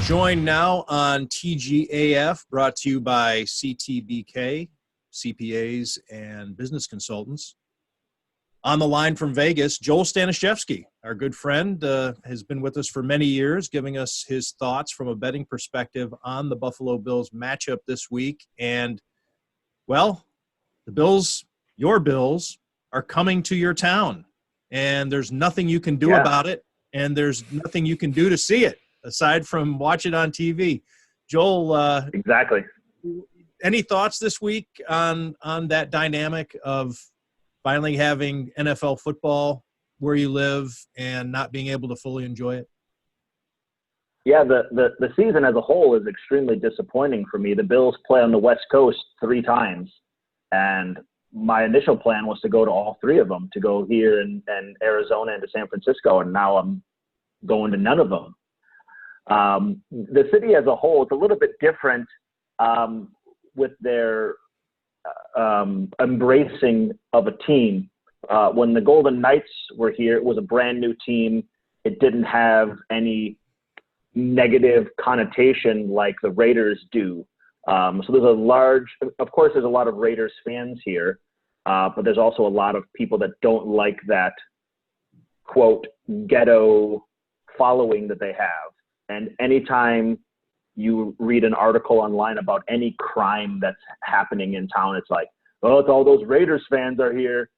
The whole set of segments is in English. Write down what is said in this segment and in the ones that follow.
joined now on TGAF, brought to you by CTBK, CPAs and business consultants. On the line from Vegas, Joel Staniszewski, our good friend, has been with us for many years, giving us his thoughts from a betting perspective on the Buffalo Bills matchup this week. And, well, the Bills, your Bills, are coming to your town, and there's nothing you can do about it, and there's nothing you can do to see it aside from watch it on TV. Joel, exactly. Any thoughts this week on that dynamic of finally having NFL football where you live and not being able to fully enjoy it? Yeah, the season as a whole is extremely disappointing for me. The Bills play on the West Coast 3 times, and my initial plan was to go to all 3 of them, to go here and Arizona and to San Francisco, and now I'm going to none of them. The city as a whole is a little bit different with their embracing of a team. When the Golden Knights were here, it was a brand new team. It didn't have any negative connotation like the Raiders do. So there's of course, there's a lot of Raiders fans here, but there's also a lot of people that don't like that, quote, ghetto following that they have. And anytime you read an article online about any crime that's happening in town, it's like, oh, it's all those Raiders fans are here.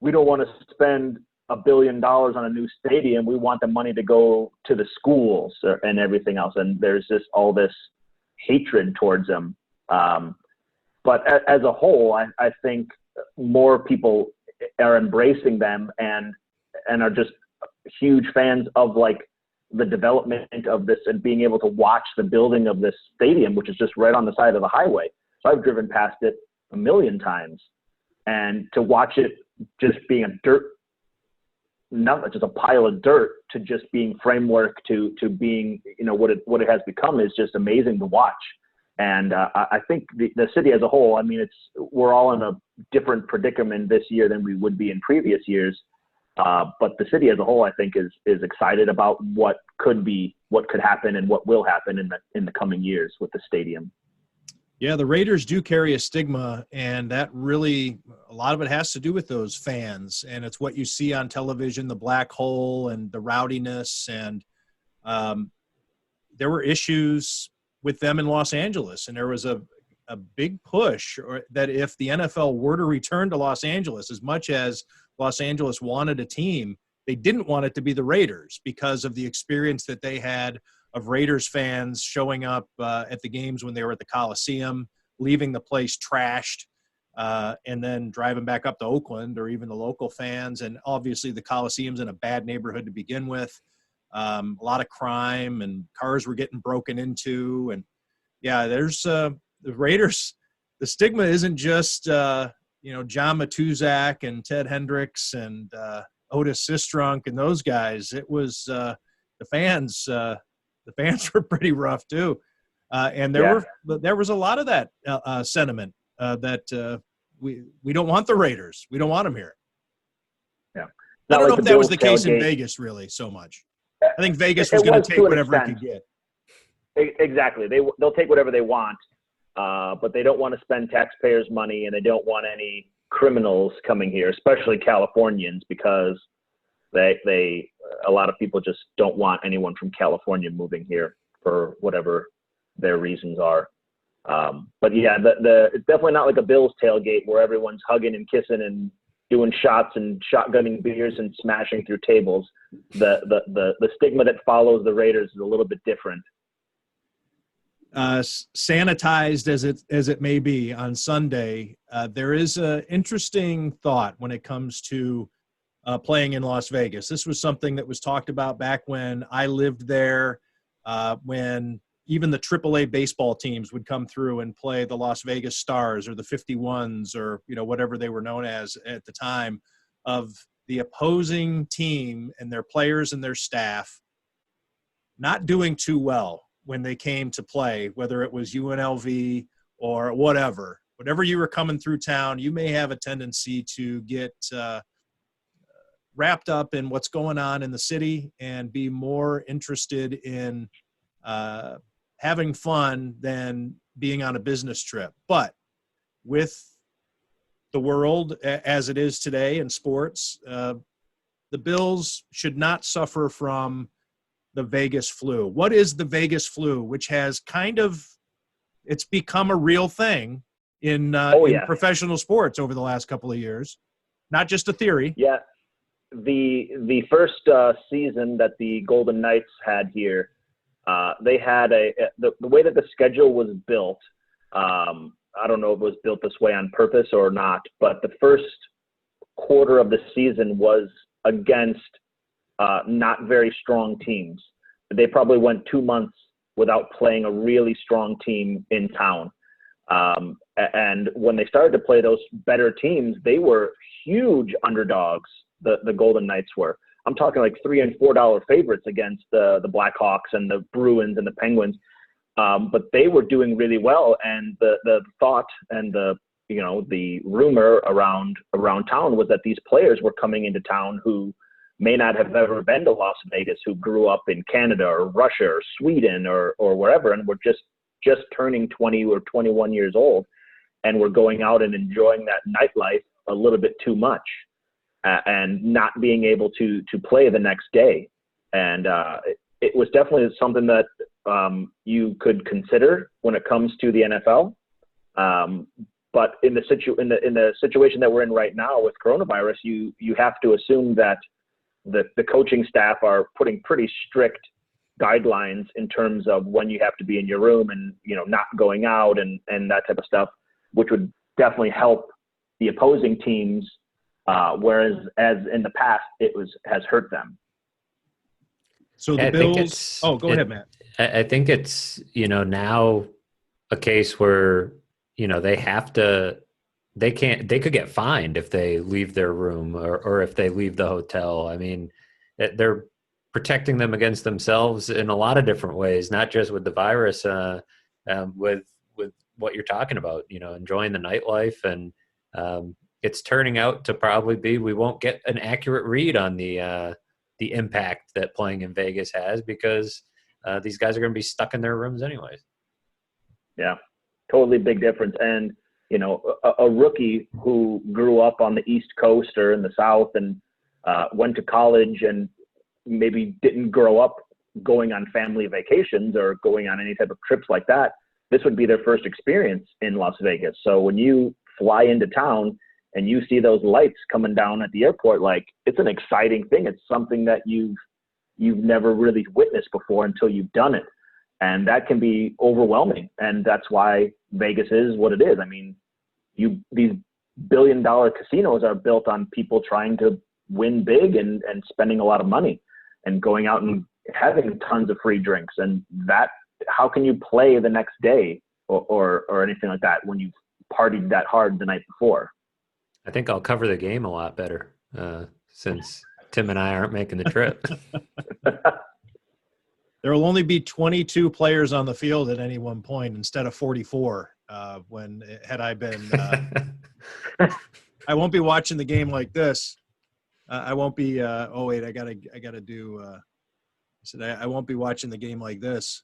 We don't want to spend $1 billion on a new stadium. We want the money to go to the schools and everything else. And there's just all this hatred towards them. But as a whole, I think more people are embracing them and are just huge fans of like the development of this and being able to watch the building of this stadium, which is just right on the side of the highway. So I've driven past it 1 million times, and to watch it just being just a pile of dirt, to just being framework to being, what it has become is just amazing to watch. And I think the city as a whole, I mean, we're all in a different predicament this year than we would be in previous years. But the city as a whole, I think, is excited about what could happen and what will happen in the coming years with the stadium. Yeah, the Raiders do carry a stigma, and that really, a lot of it has to do with those fans. And it's what you see on television, the black hole and the rowdiness. And there were issues with them in Los Angeles, and there was a big push that if the NFL were to return to Los Angeles, as much as Los Angeles wanted a team, they didn't want it to be the Raiders because of the experience that they had of Raiders fans showing up at the games when they were at the Coliseum, leaving the place trashed, and then driving back up to Oakland, or even the local fans. And obviously the Coliseum's in a bad neighborhood to begin with. A lot of crime, and cars were getting broken into. And yeah, there's the Raiders. The stigma isn't just, John Matuzak and Ted Hendricks and Otis Sistrunk and those guys. It was the fans. The fans were pretty rough too, and there was a lot of that sentiment that we don't want the Raiders. We don't want them here. Yeah, I don't know if that was the case in Vegas really so much. I think Vegas was going to take whatever it could get. Exactly, they'll take whatever they want. But they don't want to spend taxpayers' money, and they don't want any criminals coming here, especially Californians, because a lot of people just don't want anyone from California moving here for whatever their reasons are. But yeah, it's definitely not like a Bills tailgate where everyone's hugging and kissing and doing shots and shotgunning beers and smashing through tables. The stigma that follows the Raiders is a little bit different. Sanitized as it may be on Sunday, there is an interesting thought when it comes to playing in Las Vegas. This was something that was talked about back when I lived there, when even the AAA baseball teams would come through and play the Las Vegas Stars or the 51s or whatever they were known as at the time, of the opposing team and their players and their staff not doing too well when they came to play, whether it was UNLV or whatever you were coming through town, you may have a tendency to get wrapped up in what's going on in the city and be more interested in having fun than being on a business trip. But with the world as it is today in sports, the Bills should not suffer from the Vegas flu. What is the Vegas flu, which has it's become a real thing in professional sports over the last couple of years, not just a theory. Yeah. The first season that the Golden Knights had here, they had the way that the schedule was built. I don't know if it was built this way on purpose or not, but the first quarter of the season was against not very strong teams. They probably went 2 months without playing a really strong team in town. And when they started to play those better teams, they were huge underdogs. The Golden Knights were. I'm talking like $3 and $4 favorites against the Blackhawks and the Bruins and the Penguins. But they were doing really well, and the thought and the rumor around town was that these players were coming into town who may not have ever been to Las Vegas, who grew up in Canada or Russia or Sweden or wherever, and were just turning 20 or 21 years old, and were going out and enjoying that nightlife a little bit too much, and not being able to play the next day. And it was definitely something that you could consider when it comes to the NFL. But in the situation that we're in right now with coronavirus, you have to assume that the coaching staff are putting pretty strict guidelines in terms of when you have to be in your room and not going out and that type of stuff, which would definitely help the opposing teams, whereas as in the past has hurt them. So the Bills. Go ahead, Matt. I think it's now a case where they have to. They could get fined if they leave their room or if they leave the hotel. I mean, they're protecting them against themselves in a lot of different ways, not just with the virus, with what you're talking about, enjoying the nightlife. And it's turning out to probably be, we won't get an accurate read on the impact that playing in Vegas has, because these guys are going to be stuck in their rooms anyways. Yeah, totally big difference. And, a rookie who grew up on the East Coast or in the South and went to college and maybe didn't grow up going on family vacations or going on any type of trips like that, this would be their first experience in Las Vegas. So when you fly into town and you see those lights coming down at the airport, like, it's an exciting thing. It's something that you've never really witnessed before until you've done it. And that can be overwhelming. And that's why Vegas is what it is. I mean, these billion-dollar casinos are built on people trying to win big and spending a lot of money and going out and having tons of free drinks. And that, how can you play the next day or anything like that when you've partied that hard the night before? I think I'll cover the game a lot better since Tim and I aren't making the trip. There will only be 22 players on the field at any one point instead of 44. Had I been, I won't be watching the game like this. I won't be. I gotta do. I said I won't be watching the game like this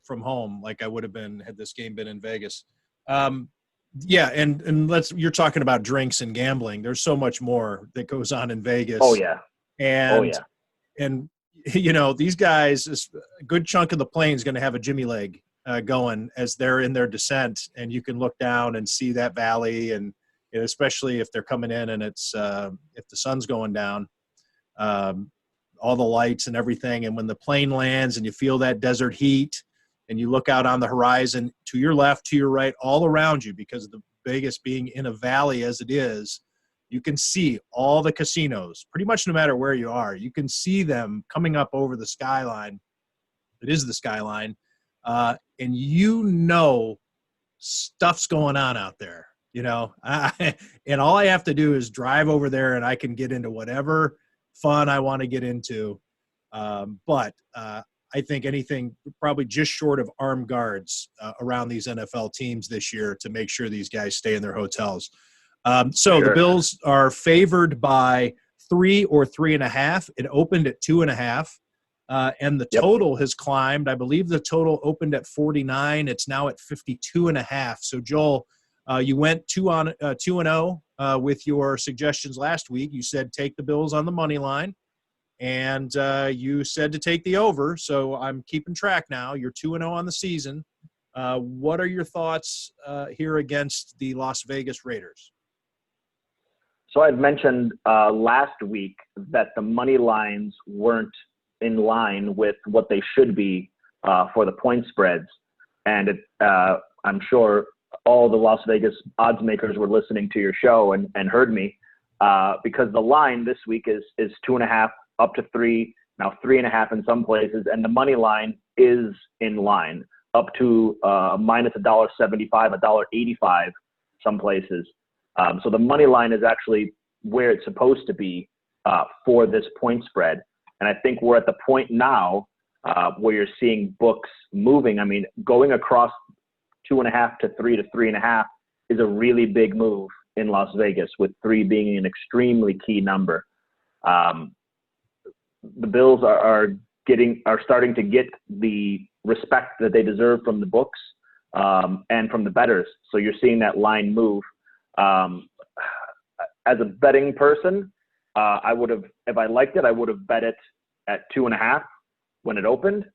from home, like I would have been had this game been in Vegas. Yeah, and you're talking about drinks and gambling. There's so much more that goes on in Vegas. Oh yeah. And these guys, a good chunk of the plane is going to have a Jimmy leg going as they're in their descent, and you can look down and see that valley, and especially if they're coming in and it's if the sun's going down, all the lights and everything. And when the plane lands and you feel that desert heat and you look out on the horizon to your left, to your right, all around you, because of the Vegas being in a valley as it is, you can see all the casinos pretty much no matter where you are. You can see them coming up over the skyline. It is the skyline. And stuff's going on out there, and all I have to do is drive over there and I can get into whatever fun I want to get into. But I think anything probably just short of armed guards around these NFL teams this year to make sure these guys stay in their hotels. The Bills are favored by 3 or 3.5. It opened at 2.5. and the Yep. total has climbed. I believe the total opened at 49. It's now at 52.5. So Joel, you went 2-0 with your suggestions last week. You said take the Bills on the money line, and you said to take the over. So I'm keeping track now. You're 2-0 on the season. What are your thoughts here against the Las Vegas Raiders? So I'd mentioned last week that the money lines weren't in line with what they should be for the point spreads. And I'm sure all the Las Vegas odds makers were listening to your show and heard me because the line this week is 2.5 up to 3, now 3.5 in some places. And the money line is in line up to minus $1.75, $1.85 some places. So the money line is actually where it's supposed to be for this point spread. And I think we're at the point now where you're seeing books moving. I mean, going across 2.5 to 3 to 3.5 is a really big move in Las Vegas, with 3 being an extremely key number. The Bills are starting to get the respect that they deserve from the books and from the bettors. So you're seeing that line move. As a betting person, I would have, if I liked it, I would have bet it at 2.5 when it opened.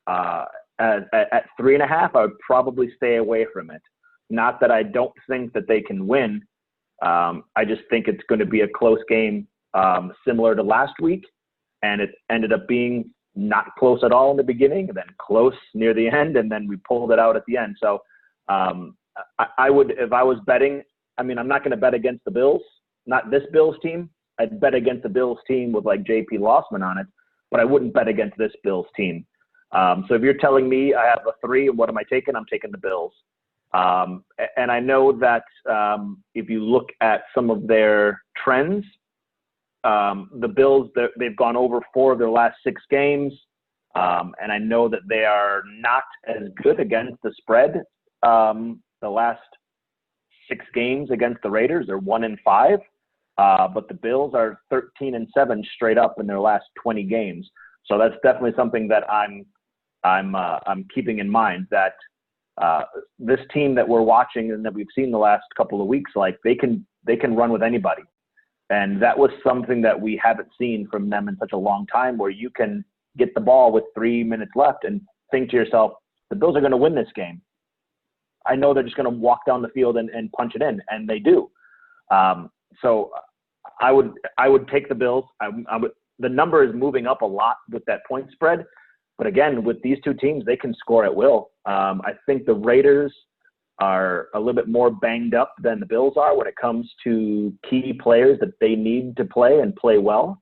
At 3.5, I would probably stay away from it. Not that I don't think that they can win. I just think it's going to be a close game, similar to last week, and it ended up being not close at all in the beginning, and then close near the end, and then we pulled it out at the end. So I would, if I was betting, I mean, I'm not going to bet against the Bills, not this Bills team. I'd bet against the Bills team with like JP Lossman on it, but I wouldn't bet against this Bills team. So if you're telling me I have a 3, what am I taking? I'm taking the Bills. And I know that if you look at some of their trends, the Bills, they've gone over 4 of their last 6 games. And I know that they are not as good against the spread. The last 6 games against the Raiders are 1-5. But the Bills are 13-7 straight up in their last 20 games. So that's definitely something that I'm keeping in mind, that this team that we're watching and that we've seen the last couple of weeks, like they can run with anybody. And that was something that we haven't seen from them in such a long time, where you can get the ball with 3 minutes left and think to yourself, the Bills are going to win this game. I know they're just going to walk down the field and punch it in, and they do. So I would take the Bills. The number is moving up a lot with that point spread. But again, with these two teams, they can score at will. I think the Raiders are a little bit more banged up than the Bills are when it comes to key players that they need to play and play well.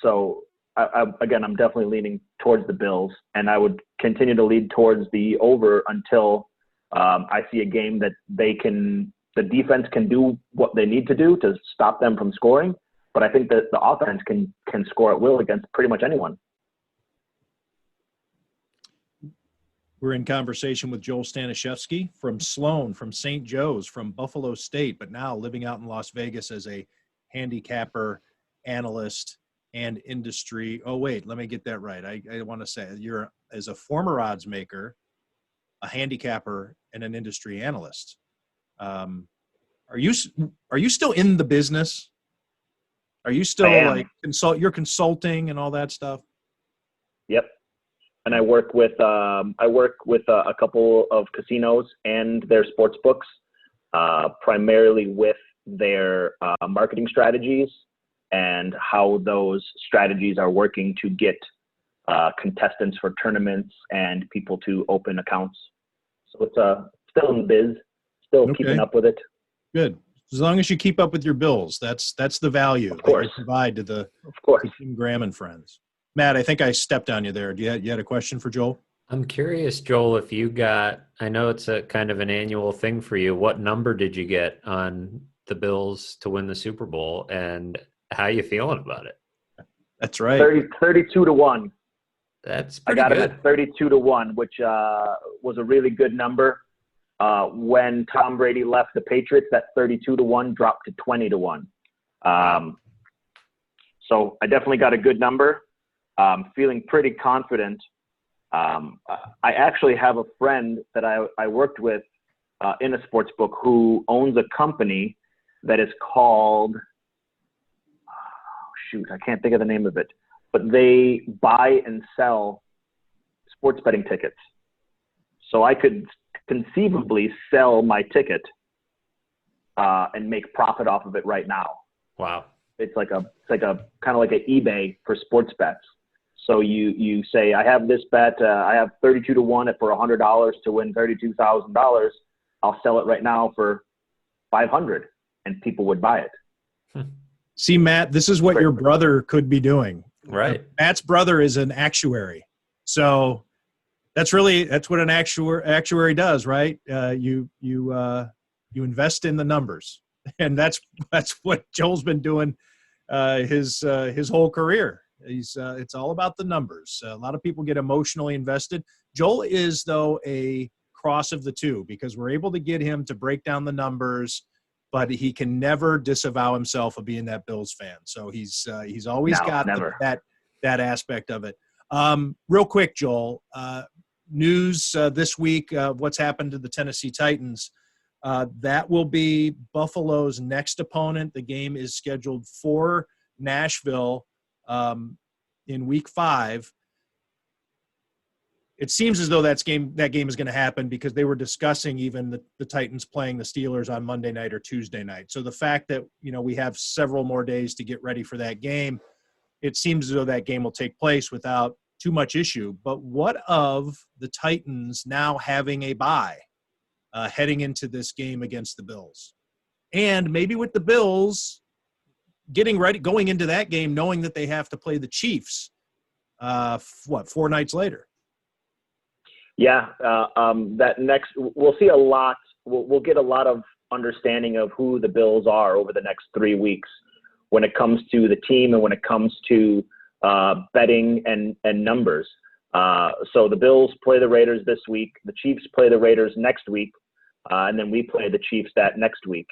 So again, I'm definitely leaning towards the Bills, and I would continue to lead towards the over until I see a game that the defense can do what they need to do to stop them from scoring. But I think that the offense can score at will against pretty much anyone. We're in conversation with Joel Staniszewski from Sloan, from St. Joe's, from Buffalo State, but now living out in Las Vegas as a handicapper, analyst, and industry. Oh, wait, let me get that right. I want to say you're, as a former odds maker, a handicapper, and an industry analyst. Are you still in the business? Are you still like you're consulting and all that stuff? Yep. And I work with a couple of casinos and their sports books, primarily with their marketing strategies and how those strategies are working to get contestants for tournaments and people to open accounts. So it's still in the biz, still keeping up with it. Good. As long as you keep up with your bills, that's the value that you provide to to Tim Graham and friends. Matt, I think I stepped on you there. You had a question for Joel? I'm curious, Joel, if you got, I know it's a kind of an annual thing for you. What number did you get on the Bills to win the Super Bowl, and how you feeling about it? That's right. 32-1. That's pretty good. I got good. him at 32-1, which was a really good number. When Tom Brady left the Patriots, that 32-1 dropped to 20-1. So I definitely got a good number. feeling pretty confident. I actually have a friend that I worked with in a sports book who owns a company that is called, I can't think of the name of it, but they buy and sell sports betting tickets. So I could conceivably sell my ticket and make profit off of it right now. Wow. It's like a kind of like an eBay for sports bets. So you say, I have this bet, I have 32 to 1 for $100 to win $32,000. I'll sell it right now for $500, and people would buy it. See, Matt, this is what your brother could be doing. Right. Matt's brother is an actuary. So that's what an actuary does, right? You invest in the numbers, and that's what Joel's been doing his whole career. It's all about the numbers. A lot of people get emotionally invested. Joel is, though, a cross of the two, because we're able to get him to break down the numbers, but he can never disavow himself of being that Bills fan. So he's always got that aspect of it. Real quick, Joel, news this week, what's happened to the Tennessee Titans. That will be Buffalo's next opponent. The game is scheduled for Nashville in week 5. It seems as though that game is going to happen, because they were discussing even the Titans playing the Steelers on Monday night or Tuesday night. So the fact that, we have several more days to get ready for that game, it seems as though that game will take place without too much issue. But what of the Titans now having a bye heading into this game against the Bills? And maybe with the Bills getting ready, going into that game, knowing that they have to play the Chiefs, 4 nights later? Yeah, we'll see a lot. We'll get a lot of understanding of who the Bills are over the next 3 weeks when it comes to the team and when it comes to betting and numbers. So the Bills play the Raiders this week. The Chiefs play the Raiders next week, and then we play the Chiefs that next week.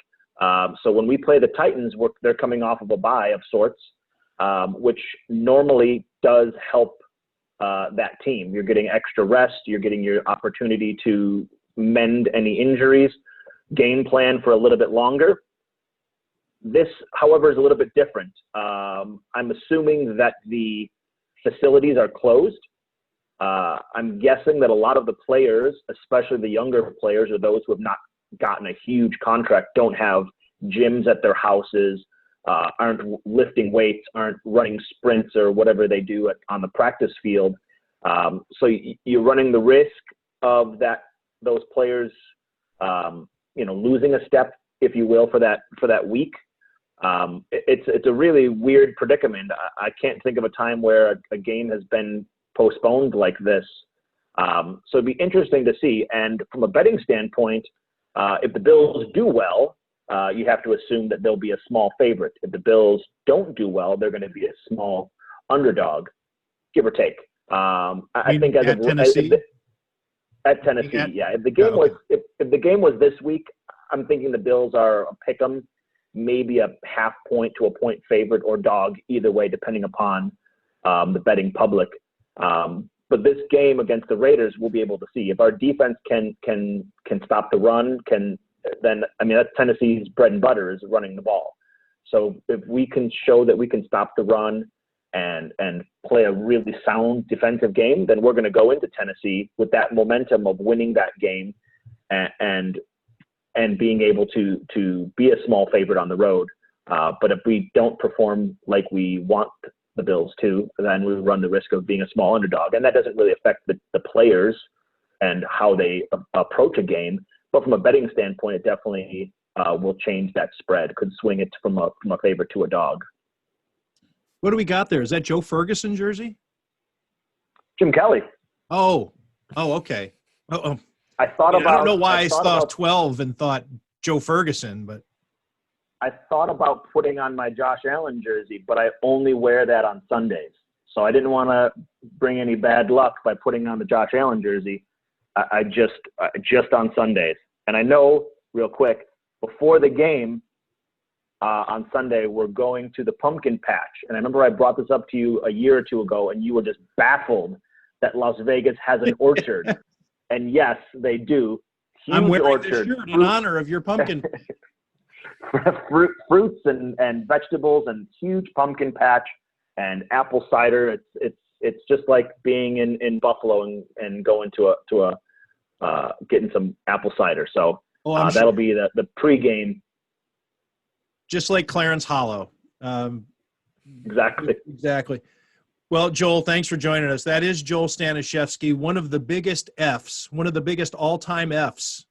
So when we play the Titans, they're coming off of a bye of sorts, which normally does help that team. You're getting extra rest. You're getting your opportunity to mend any injuries, game plan for a little bit longer. This, however, is a little bit different. I'm assuming that the facilities are closed. I'm guessing that a lot of the players, especially the younger players or those who have not gotten a huge contract, don't have gyms at their houses, aren't lifting weights, aren't running sprints or whatever they do on the practice field. So you're running the risk of those players, losing a step, if you will, for that week. It's a really weird predicament. I can't think of a time where a game has been postponed like this. So it'd be interesting to see. And from a betting standpoint, if the Bills do well, you have to assume that they'll be a small favorite. If the Bills don't do well, they're going to be a small underdog, give or take. I think at Tennessee. At Tennessee, yeah. If the game was this week, I'm thinking the Bills are a pick'em, maybe a half point to a point favorite or dog, either way, depending upon the betting public. But this game against the Raiders, we'll be able to see if our defense can stop the run. That's Tennessee's bread and butter, is running the ball. So if we can show that we can stop the run and play a really sound defensive game, then we're going to go into Tennessee with that momentum of winning that game and being able to be a small favorite on the road. But if we don't perform like we want the Bills to, then we run the risk of being a small underdog. And that doesn't really affect the players and how they approach a game. But from a betting standpoint, it definitely will change that spread, could swing it from a favorite to a dog. What do we got there? Is that Joe Ferguson jersey? Jim Kelly. Oh, okay. I don't know why I saw 12 and thought Joe Ferguson, but I thought about putting on my Josh Allen jersey, but I only wear that on Sundays. So I didn't want to bring any bad luck by putting on the Josh Allen jersey. I just on Sundays. And I know, real quick, before the game, on Sunday were going to the pumpkin patch. And I remember I brought this up to you a year or two ago, and you were just baffled that Las Vegas has an orchard. And yes, they do. Huge I'm wearing orchard. this shirt in honor of your pumpkin. Fruits and vegetables and huge pumpkin patch and apple cider. It's just like being in Buffalo and going to a getting some apple cider. So that'll be the pregame. Just like Clarence Hollow. Exactly. Well, Joel, thanks for joining us. That is Joel Staniszewski, one of the biggest Fs, one of the biggest all-time Fs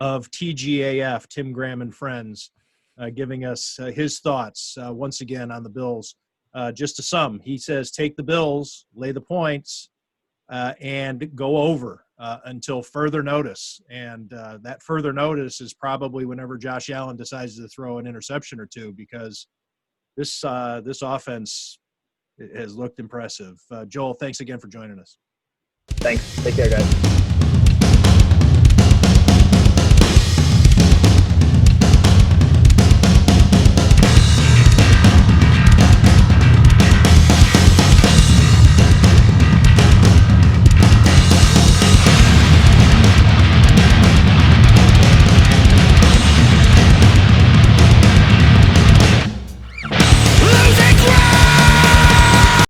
of TGAF, Tim Graham and Friends, giving us his thoughts once again on the Bills. Just to sum, he says, take the Bills, lay the points, and go over until further notice. And that further notice is probably whenever Josh Allen decides to throw an interception or two, because this offense has looked impressive. Joel, thanks again for joining us. Thanks. Take care, guys.